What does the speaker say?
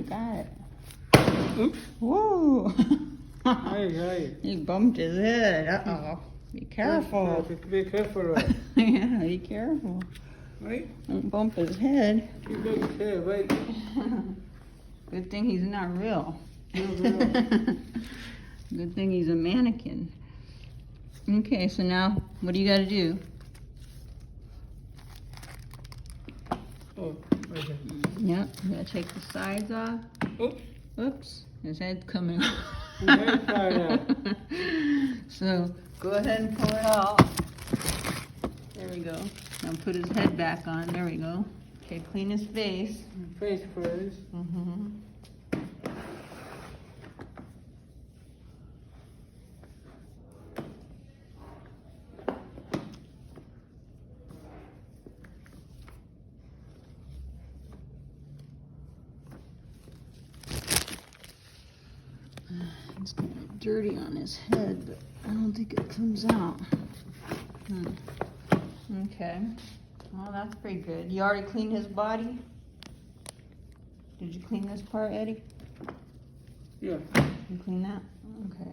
got it. Oops. Whoa. Hey. He bumped his head. Uh-oh. Be careful. Be careful, right? Yeah, be careful. Right? Don't bump his head. Keep his head, right? Good thing he's not real. Not real. Good thing he's a mannequin. Okay, so now what do you got to do? Oh, okay. Yep, you got to take the sides off. Oops. Oops, his head's coming off. His head's coming out. So go ahead and pull it off. There we go. Now put his head back on. There we go. Okay, clean his face. Face first. Mm-hmm. It's kind of dirty on his head, but I don't think it comes out. Okay. Well, that's pretty good. You already cleaned his body? Did you clean this part, Eddie? Yeah. You clean that? Okay.